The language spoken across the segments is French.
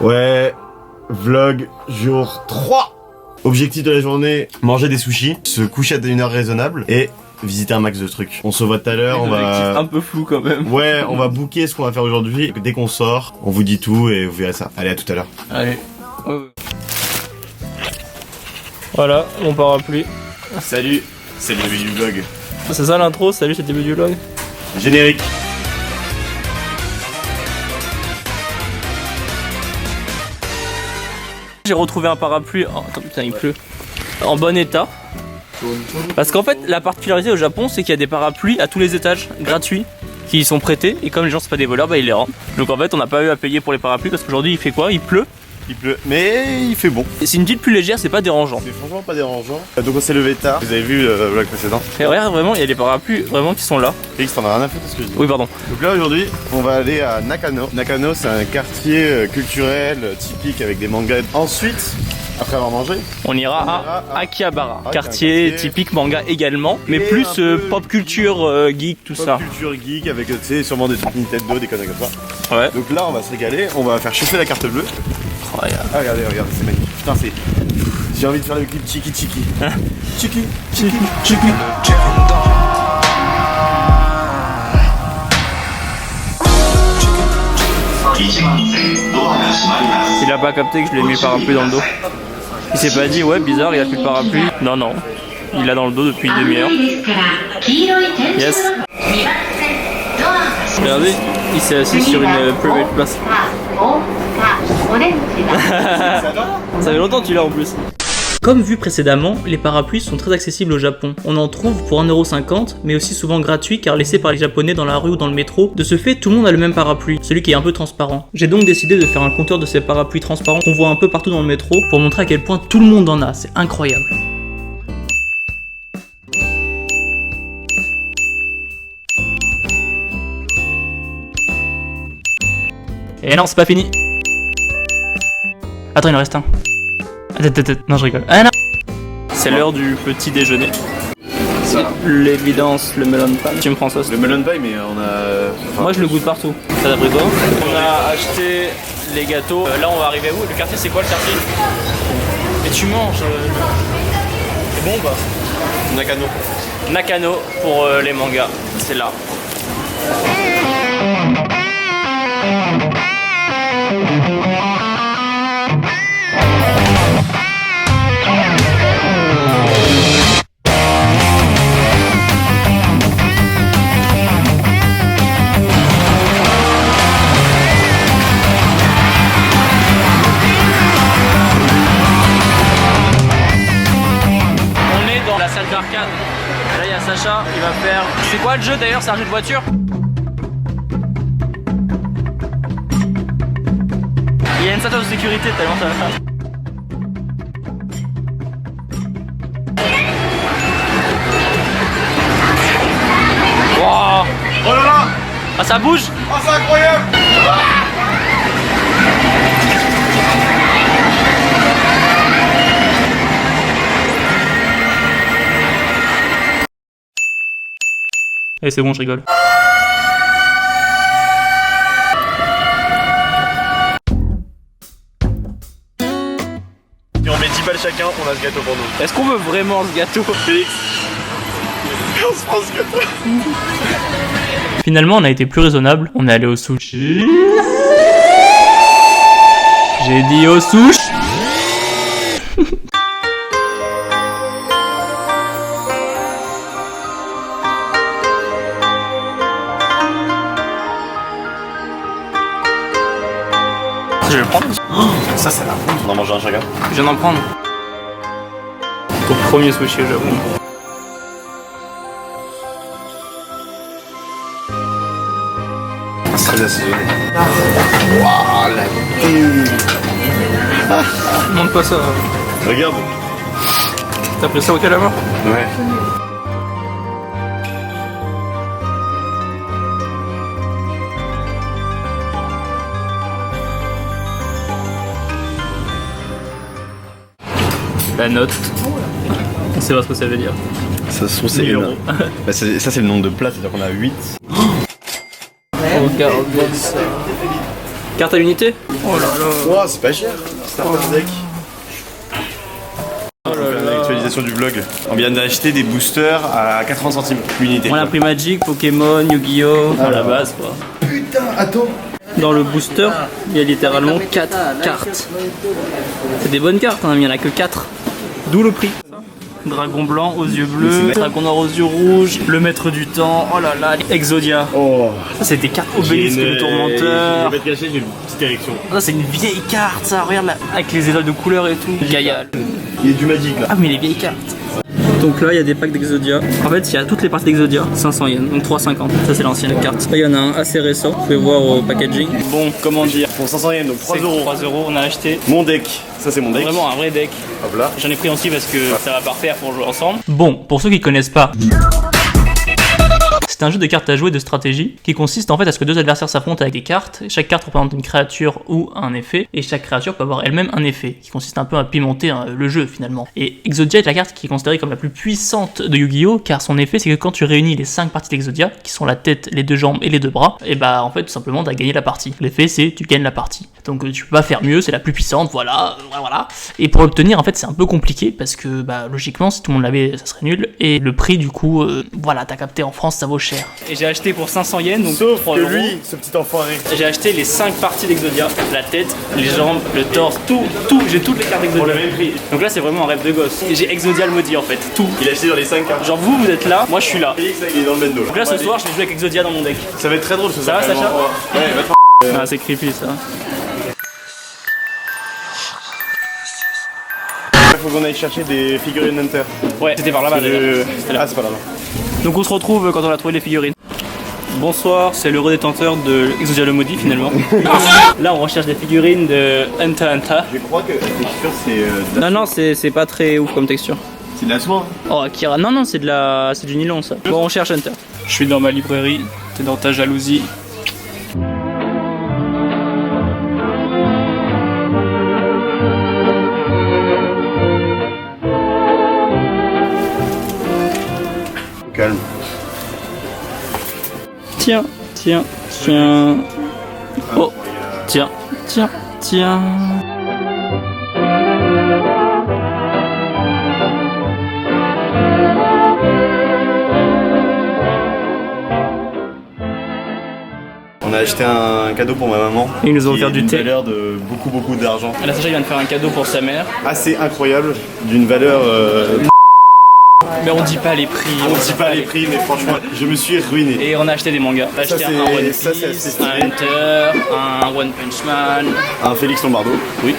Ouais, vlog jour 3. Objectif de la journée, manger des sushis, se coucher à une heure raisonnable et visiter un max de trucs. On se voit tout à l'heure, on va... un peu flou quand même. Ouais, on va booker ce qu'on va faire aujourd'hui. Dès qu'on sort, on vous dit tout et vous verrez ça. Allez, à tout à l'heure. Allez. Voilà, mon parapluie. Salut, c'est le début du vlog. C'est ça l'intro, salut, c'est le début du vlog. Générique. J'ai retrouvé un parapluie, oh attends putain il pleut, en bon état. Parce qu'en fait la particularité au Japon c'est qu'il y a des parapluies à tous les étages, gratuits, qui sont prêtés et comme les gens sont pas des voleurs, bah ils les rendent. Donc en fait on n'a pas eu à payer pour les parapluies parce qu'aujourd'hui il fait quoi? Il pleut. Il pleut, mais il fait bon. Et c'est une ville plus légère, c'est pas dérangeant. C'est franchement pas dérangeant. Donc on s'est levé tard, vous avez vu le vlog précédent. Et regarde vraiment, il y a des parapluies vraiment qui sont là. Félix, t'en as rien à foutre de ce que je dis. Oui pardon. Donc là aujourd'hui, on va aller à Nakano. Nakano c'est un quartier culturel typique avec des mangas. Ensuite, après avoir mangé, On ira à Akihabara, Ah, quartier quartier typique manga également, mais Et plus un peu pop culture, geek, tout ça. pop culture geek avec tu sais sûrement des trucs Nintendo, des conneries comme ça. Ouais. Donc là on va se régaler, on va faire chauffer la carte bleue. Oh, regarde. Ah regardez, c'est magnifique. Putain c'est... J'ai envie de faire le clip Chiki Chiki. Chiki, Chiki, Chiki. Il a pas capté que je lui ai mis le parapluie dans le dos. Il s'est pas dit ouais bizarre il a plus le parapluie. Non non, il l'a dans le dos depuis une demi-heure. Yes. Regardez, il s'est assis sur une private place. Ça fait longtemps que tu l'as en plus. Comme vu précédemment, les parapluies sont très accessibles au Japon. On en trouve pour 1,50€, mais aussi souvent gratuits car laissés par les Japonais dans la rue ou dans le métro. De ce fait, tout le monde a le même parapluie, celui qui est un peu transparent. J'ai donc décidé de faire un compteur de ces parapluies transparents qu'on voit un peu partout dans le métro pour montrer à quel point tout le monde en a, c'est incroyable. Et non, c'est pas fini. Attends, il en reste un. Attends, non je rigole. Ah non. C'est l'heure du petit déjeuner. L'évidence, le melon pie. Tu me prends ça? Le melon pie mais on a... Enfin, moi je le goûte partout. Ça d'après quoi? On a acheté les gâteaux. Là on va arriver où? Le quartier c'est quoi le quartier? Et tu manges. C'est bon ou pas? Nakano. Nakano pour les mangas. C'est là. D'arcade. Là il y a Sacha, il va faire... C'est quoi le jeu d'ailleurs? C'est un jeu de voiture? Il y a une ceinture de sécurité tellement ça va faire. Wow. Oh là là. Ah ça bouge. Oh c'est incroyable. Et c'est bon, je rigole. Et on met 10 balles chacun, on a ce gâteau pour nous. Est-ce qu'on veut vraiment ce gâteau? Félix. On se prend ce gâteau. Finalement, on a été plus raisonnable. On est allé au sushi. J'ai dit au sushi. Je vais le prendre. Ça c'est la honte, on en mange un chacun. Je viens d'en prendre. Au premier sushi au Japon. C'est très assaisonné. Waouh la Montre pas ça. Regarde. T'as pris ça au calamar? Ouais. La note. On sait pas ce que ça veut dire. Ça se trouve c'est 1000 énorme. euros. Bah, ça c'est le nombre de plats, c'est-à-dire qu'on a 8. Regardez ça. Carte à l'unité. Oh là là. Oh, c'est pas cher. Starter deck. Oh là là. L'actualisation du vlog. On vient d'acheter des boosters à 80 centimes l'unité. On a pris Magic, Pokémon, Yu-Gi-Oh! À la base quoi. Putain, attends. Dans le booster, il y a littéralement 4 cartes. C'est des bonnes cartes, hein, mais il n'y en a que 4. D'où le prix. Dragon blanc aux yeux bleus, dragon noir aux yeux rouges, le maître du temps, oh là là, Exodia. Oh. Ça c'est des cartes obélisques le tourmenteur. Je vais pas te cacher, j'ai une petite érection. Ça c'est une vieille carte ça, regarde là, avec les étoiles de couleur et tout. Gaïa. Il y a du Magic là. Ah mais les vieilles cartes. Donc là il y a des packs d'Exodia. En fait il y a toutes les parties d'Exodia, 500 yens, donc 3,50. Ça c'est l'ancienne carte. Là il y en a un assez récent, vous pouvez voir au packaging. Bon, comment dire, Pour 500 yens, donc 3 euros. 3 euros, on a acheté. Mon deck. Ça c'est mon deck. Vraiment un vrai deck. Hop là. J'en ai pris aussi parce que ça va pas refaire pour jouer ensemble. Bon, pour ceux qui connaissent pas, c'est un jeu de cartes à jouer de stratégie qui consiste en fait à ce que deux adversaires s'affrontent avec des cartes. Chaque carte représente une créature ou un effet et chaque créature peut avoir elle-même un effet qui consiste un peu à pimenter le jeu finalement. Et Exodia est la carte qui est considérée comme la plus puissante de Yu-Gi-Oh! Car son effet c'est que quand tu réunis les 5 parties d'Exodia, qui sont la tête, les 2 jambes et les 2 bras, et bah en fait tout simplement t'as gagné la partie. L'effet c'est tu gagnes la partie. Donc tu peux pas faire mieux, c'est la plus puissante, voilà. Et pour l'obtenir en fait c'est un peu compliqué parce que bah logiquement si tout le monde l'avait ça serait nul. Et le prix du coup, voilà t'as capté, en France ça vaut cher. Et j'ai acheté pour 500 yens, donc Sauf 3 que euros. lui, ce petit enfoiré. J'ai acheté les 5 parties d'Exodia, la tête, les jambes, le torse, tout, j'ai toutes les cartes Pour d'Exodia. le même prix. Donc là c'est vraiment un rêve de gosse. Et j'ai Exodia le maudit en fait, tout. Il a acheté dans les 5 cartes. Genre vous êtes là, moi je suis là. Félix, là, il est dans le bendo. Donc là ce soir je vais jouer avec Exodia dans mon deck. Ça va être très drôle ce Ça soir. va, Sacha? Ouais, va te Ah c'est creepy ça. Faut qu'on aille chercher des figurines Hunter. Ouais, c'était par là-bas déjà. C'était là. Ah, c'est pas là-bas. Donc on se retrouve quand on a trouvé les figurines. Bonsoir, c'est l'heureux détenteur de Exodia le maudit finalement. Là on recherche des figurines de Hunter Hunter. Je crois que la texture c'est. Non c'est pas très ouf comme texture. C'est de la soie. Oh Akira, non c'est du nylon ça. Bon on cherche Hunter. Je suis dans ma librairie, t'es dans ta jalousie. Calme. Tiens. Oh, tiens. On a acheté un cadeau pour ma maman. Ils nous ont qui offert est du d'une thé. valeur de beaucoup d'argent. Là Sacha il vient de faire un cadeau pour sa mère. Assez incroyable, d'une valeur. Mais on dit pas les prix. On dit pas les prix, mais franchement, je me suis ruiné. Et on a acheté des mangas. On a acheté c'est- un One ça, c'est assez Piece, stylé. un Hunter, un One Punch Man. Un Félix Lombardo. Oui.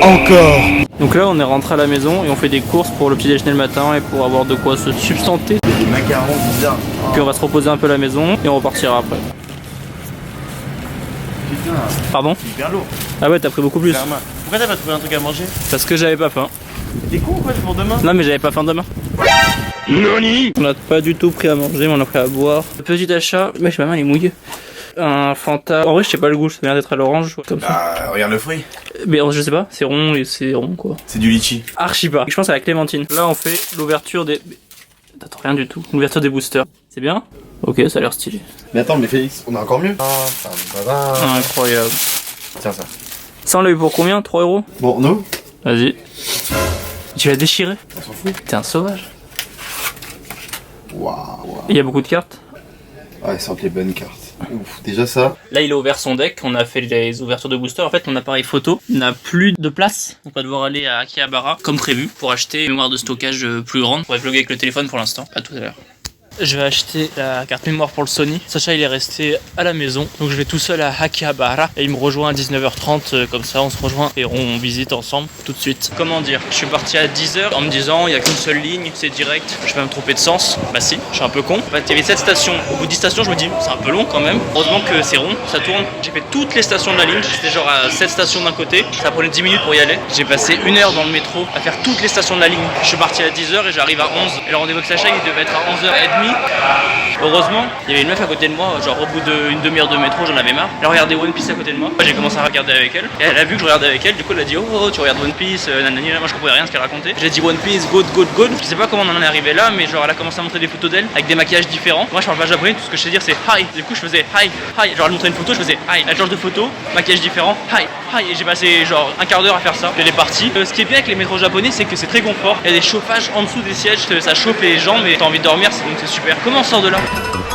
Encore. Donc là on est rentré à la maison et on fait des courses pour le petit déjeuner le matin et pour avoir de quoi se substanter. Des macarons bizarres. Puis on va se reposer un peu à la maison et on repartira après. Putain, Pardon? c'est hyper lourd. Ah ouais t'as pris beaucoup plus. Clairement. Pourquoi t'as pas trouvé un truc à manger? Parce que j'avais pas faim. T'es con quoi, c'est pour demain? Non mais j'avais pas faim demain. On n'a pas du tout pris à manger mais on a pris à boire. Petit achat, mais ma main elle est mouillée. Un Fanta. En vrai je sais pas le goût, ça a l'air d'être à l'orange comme ça. Ah, regarde le fruit. Mais je sais pas, c'est rond et c'est rond quoi. C'est du litchi. Archi pas. Je pense à la clémentine. Là on fait l'ouverture des... T'attends rien du tout. L'ouverture des boosters. C'est bien? Ok, ça a l'air stylé. Mais attends, mais Félix, on a encore mieux. Incroyable. Tiens ça. Ça on l'a eu pour combien? 3 euros? Bon, nous, Vas-y. Tu l'as déchiré? on s'en fout. T'es un sauvage. Waouh. Il y a beaucoup de cartes. Ouais, sans les bonnes cartes. Ouf, déjà ça. Là il a ouvert son deck, on a fait les ouvertures de booster. En fait mon appareil photo n'a plus de place. On va devoir aller à Akihabara comme prévu pour acheter une mémoire de stockage plus grande. On va vlogger avec le téléphone pour l'instant. À tout à l'heure. Je vais acheter la carte mémoire pour le Sony. Sacha il est resté à la maison, donc je vais tout seul à Akihabara et il me rejoint à 19h30, comme ça on se rejoint et on visite ensemble tout de suite. Comment dire, je suis parti à 10h en me disant il n'y a qu'une seule ligne, c'est direct, je vais me tromper de sens. Bah si, je suis un peu con. En fait il y avait 7 stations, au bout de 10 stations je me dis c'est un peu long quand même. Heureusement que c'est rond, ça tourne. J'ai fait toutes les stations de la ligne, j'étais genre à 7 stations d'un côté, ça prenait 10 minutes pour y aller. J'ai passé 1 heure dans le métro à faire toutes les stations de la ligne. Je suis parti à 10h et j'arrive à 11. Et le rendez-vous avec Sacha il devait être à 11h30. demi. Heureusement, il y avait une meuf à côté de moi, genre au bout d'une demi-heure de métro, j'en avais marre. Elle regardait One Piece à côté de moi. J'ai commencé à regarder avec elle. Et elle a vu que je regardais avec elle, du coup elle a dit oh tu regardes One Piece, nanani. Moi je comprenais rien ce qu'elle racontait. J'ai dit One Piece, good. Je sais pas comment on en est arrivé là, mais genre elle a commencé à montrer des photos d'elle avec des maquillages différents. Moi je parle pas japonais, tout ce que je sais dire c'est hi. Du coup je faisais hi. Genre elle montrait une photo, je faisais hi. Elle change de photo, maquillage différent, hi. Et j'ai passé genre un quart d'heure à faire ça. Elle est partie. Ce qui est bien avec les métros japonais, c'est que c'est très confort. Il y a des chauffages en dessous des sièges, ça chauffe les jambes mais t'as envie de dormir, donc c'est super. Comment on sort de là?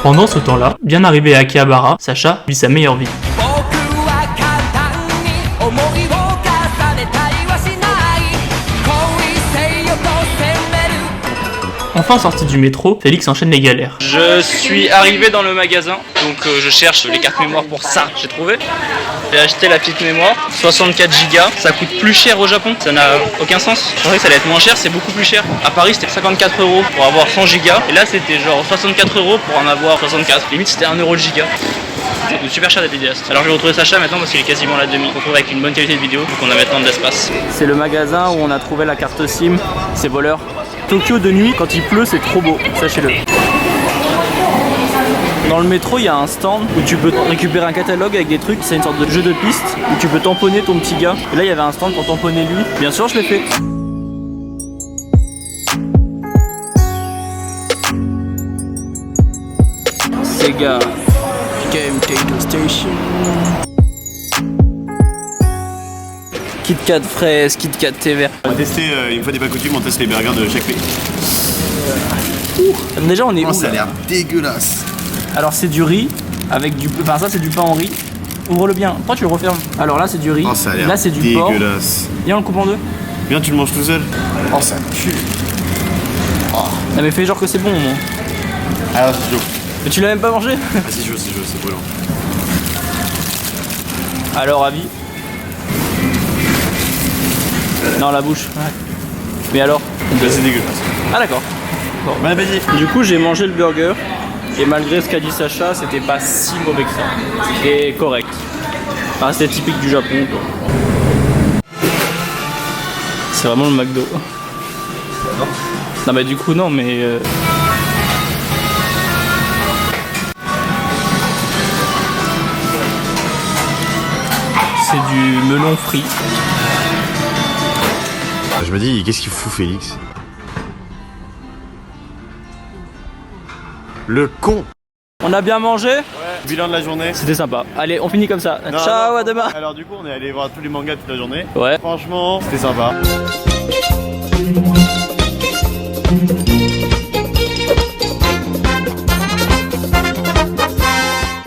Pendant ce temps-là, bien arrivé à Akihabara, Sacha vit sa meilleure vie. Enfin sorti du métro, Félix enchaîne les galères. Je suis arrivé dans le magasin, donc je cherche les cartes mémoire pour ça, j'ai trouvé. J'ai acheté la petite mémoire, 64 Go, ça coûte plus cher au Japon, ça n'a aucun sens. Je pensais que ça allait être moins cher, c'est beaucoup plus cher. À Paris c'était 54 € pour avoir 100 Go, et là c'était genre 64 € pour en avoir 64. Limite c'était 1 € le giga. Ça coûte super cher d'être vidéaste. Alors je vais retrouver Sacha maintenant parce qu'il est quasiment à la demi. On se retrouve avec une bonne qualité de vidéo, donc on a maintenant de l'espace. C'est le magasin où on a trouvé la carte SIM, c'est voleur. Tokyo de nuit, quand il pleut, c'est trop beau, sachez-le. Dans le métro, il y a un stand où tu peux récupérer un catalogue avec des trucs, c'est une sorte de jeu de piste où tu peux tamponner ton petit gars. Et là, il y avait un stand pour tamponner lui. Bien sûr, je l'ai fait. Sega Game Tato Station. Kit Kat fraise, Kit Kat thé vert. On va tester, une fois des pas coutumes, on teste les burgers de chaque pays. Déjà on est où Ça a là? l'air dégueulasse. Alors c'est du riz avec du... Enfin ça c'est du pain en riz. Ouvre-le bien. Pourquoi tu le refermes? Alors là c'est du riz. Oh, ça a l'air là c'est du porc. dégueulasse. Viens on le coupe en deux. Bien, tu le manges tout seul. Oh, ça pue. Non mais fais genre que c'est bon au moins. Alors, c'est chaud. Mais tu l'as même pas mangé? Ah, c'est chaud, c'est brûlant. Alors avis? Non la bouche. Ouais. Mais alors? C'est dégueulasse. Ah d'accord. Bon appétit. Du coup j'ai mangé le burger et malgré ce qu'a dit Sacha, c'était pas si mauvais que ça. C'était correct. Enfin, c'était typique du Japon quoi. C'est vraiment le McDo. Non mais du coup non mais... C'est du melon frit. Je me dis, qu'est-ce qu'il fout Félix? Le con. On a bien mangé? Ouais. Bilan de la journée. C'était sympa. Allez, on finit comme ça. Ciao, à demain. Alors du coup, on est allé voir tous les mangas toute la journée. Ouais. Franchement, c'était sympa.